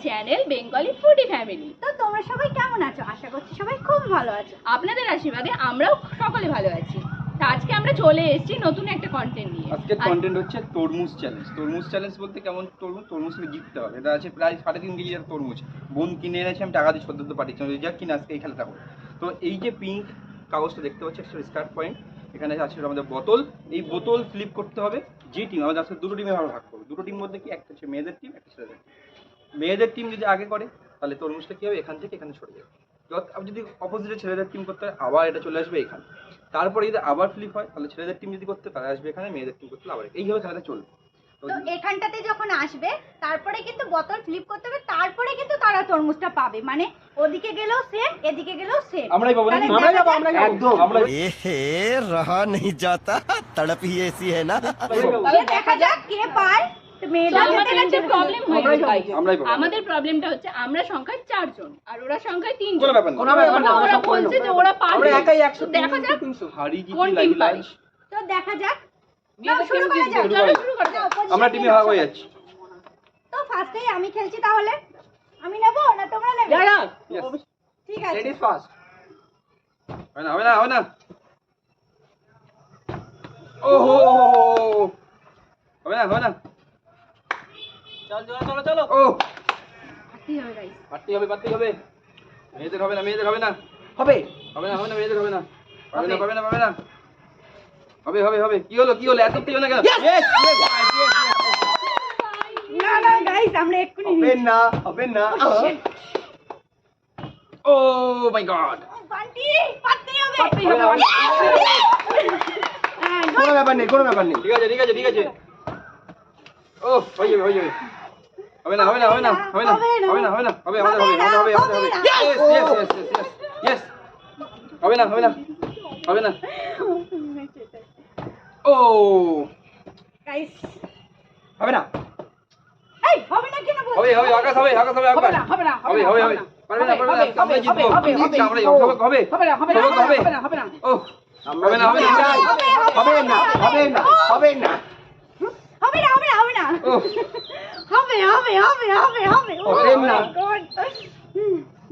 Channel Bengali foodie family. তো তোমরা সবাই কেমন আছো? আশা করছি সবাই খুব ভালো আছো। আপনাদের আশীর্বাদে আমরাও সকলে ভালো আছি। তো আজকে আমরা চলে এসেছি নতুন একটা কন্টেন্ট নিয়ে। আজকের কন্টেন্ট হচ্ছে তরমুজ চ্যালেঞ্জ। তরমুজ চ্যালেঞ্জ বলতে কেমন তরমুজকে জিততে হবে। এটা আছে প্রায় 3.5 কেজি তরমুজ। বোন কিনে এনেছে, আমি টাকা দিয়ে সদ্য পাঠিয়েছি, যা কিনা আজকে এই খেলাটা হবে। তো এই যে পিঙ্ক কাগজটা দেখতে পাচ্ছি, একটা স্টার্ট পয়েন্ট, এখানে আছে আমাদের বোতল। এই বোতল ফ্লিপ করতে হবে। যে টিম, আমাদের আজকে দুটো টিমে ভাগ করবো। দুটো টিম মধ্যে কি, একটা হচ্ছে মেয়েদের টিম, একটা ছেলেদের টিম। মেয়েদের টিম যদি আগে করে তাহলে তরমুজটা কি হবে, এখান থেকে এখানে ছড়ে যাবে। যদি অপোজিটে ছেলেদের টিম করতে হয়, আবার এটা চলে আসবে এখানে। তারপরে যদি আবার ফ্লিপ হয় তাহলে ছেলেদের টিম যদি করতে, তারা আসবে এখানে, মেয়েদের টিম করতে আবার। এইভাবে খেলাটা চলবে। তো এখানটাতে যখন আসবে তারপরে কিন্তু বোতল ফ্লিপ করতে হবে, তারপরে কিন্তু তারা তরমুজটা পাবে। মানে ওদিকে গেলেও সেম, এদিকে গেলেও সেম। আমরাই পাবো, আমরাই পাবো, আমরাই একদম আমরাই। रहा नहीं जाता, तड़प ही ऐसी है ना। তবে দেখা যাক কে পায়। তো মেয়েরা আমাদের একটা প্রবলেম হয়ে গেছে ভাই। আমরাই পাবো। আমাদের প্রবলেমটা হচ্ছে আমরা সংখ্যায় 4 জন আর ওরা সংখ্যায় 3 কোনো জন। ব্যাপার না, ওরা বলছে যে ওরা পারবে। আমরা একাই 100, তো দেখা যাক হারি জিতি কোন টিম লাগি পারে। লাজ। তো দেখা যাক। নাও শুরু করা যাক। চলো শুরু করা যাক। আমরা টিমে ভাগ হয়ে যাচ্ছি। তো ফার্স্টেই আমি খেলছি, তাহলে আমি নেব না তোমরা নেবে? Yes. ঠিক আছে। Ladies first. হবে না, হবে না, হবে না। ওহো, হবে না, হবে না। চলো। ও, পারতেই হবে গাইস। পারতেই হবে, পারতেই হবে। মেয়েদের হবে না, মেয়েদের হবে না। হবে না, হবে না, মেয়েদের হবে না। পাবে না, পাবে না, পাবে না। হবে। কি হলো? এত কি হলো কেন? Yes. না না গাইস, আমরা এক্ষুনি হবে না। ও মাই গড। বান্টি পারতেই হবে। হবে না। হ্যাঁ, কোনো ব্যাপার নেই। ঠিক আছে। ও, হয়ে যাবে। হবে না। হবে আমাদের হবে। Yes. হবে না। ও, গাইস হবে না। এই হবে না কেন বলছো? হবে, আকাশ হবে। হবে না। পারবে না। পারবে না। আমরা জিতবো। আমরাই হবে। ও, হবে না। হবে না। ও, হবে। ও হবে না।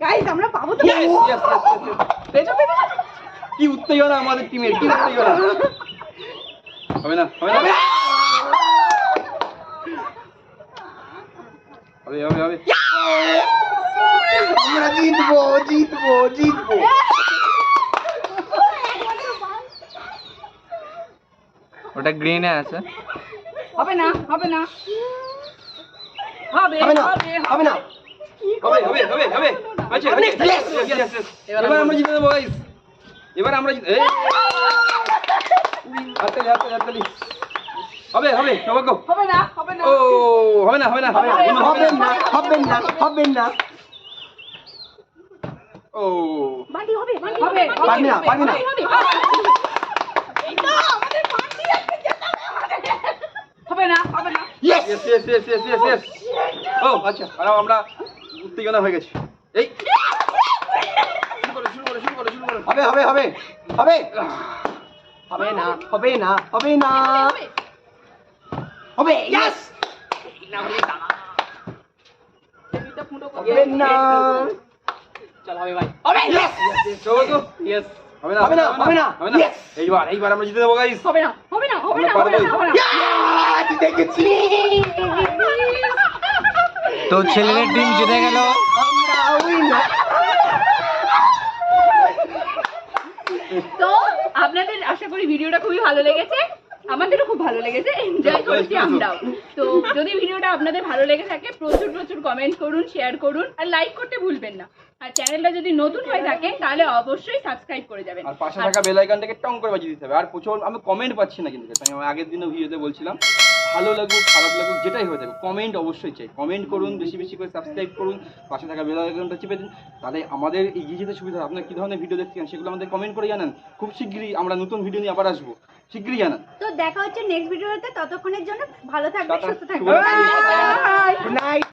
গাইস আমরা পাবো তো? Yes. কি উত্তেজনা আমাদের টিমের, কি উত্তেজনা। হবে না। হবে। আমরা জিতবো। ওটা গ্রিনে আছে। হবে না। হবে। আচ্ছা, yes. এবার আমরা জিতে দেবো গাইস। এবার আমরা জিতে। হাততালি। হবে সবাইকে। হবে না। ও, হবে না। ও, বান্টি হবে। পারবি না। এই তো আমাদের বান্টি আজকে জেতাবে আমাদের। হবে না। Yes. ও আচ্ছা, আর আমরা উত্তেজনা হয়ে গেছি। এই শুরু করো। হবে। Yes. হবে না। চল হবে ভাই। Yes. Yes. হবে না। Yes. এইবার আমরা জিতে দেবো গাইস। হবে না। तो ছেলেদের টিম জিতে গেল। তো আপনাদের আশা করি ভিডিওটা খুবই ভালো লেগেছে, আমাদেরও খুব ভালো লেগেছে, এনজয় করছি আমরাও। তো যদি ভিডিওটা আপনাদের ভালো লেগে থাকে প্রচুর কমেন্ট করুন, শেয়ার করুন আর লাইক করতে ভুলবেন না। আর চ্যানেলটা যদি নতুন হয়ে থাকে তাহলে অবশ্যই সাবস্ক্রাইব করে যাবেন। আর পাশে থাকা বেল আইকনটাকে টং করে বাজিয়ে দিতে হবে। আর প্রচুর আমি কমেন্ট পাচ্ছি না, কিন্তু আমি আগের দিনও ভিডিওতে বলছিলাম, ভালো লাগুক খারাপ লাগুক যেটাই হয়ে থাকে কমেন্ট অবশ্যই চাই। কমেন্ট করুন, বেশি করে সাবস্ক্রাইব করুন, পাশে থাকা বেল আইকনটা চেপে দিন, তাহলে আমাদের এগিয়ে যেতে সুবিধা। আপনার কী ধরনের ভিডিও দেখছেন সেগুলো আমাদের কমেন্ট করে জানান। খুব শীঘ্রই আমরা নতুন ভিডিও নিয়ে আবার আসবো, শীঘ্রই জানান। তো দেখা হচ্ছে নেক্সট ভিডিওতে, ততক্ষণের জন্য ভালো থাকবেন, সুস্থ থাকবেন। শুভরাত্রি। বাই।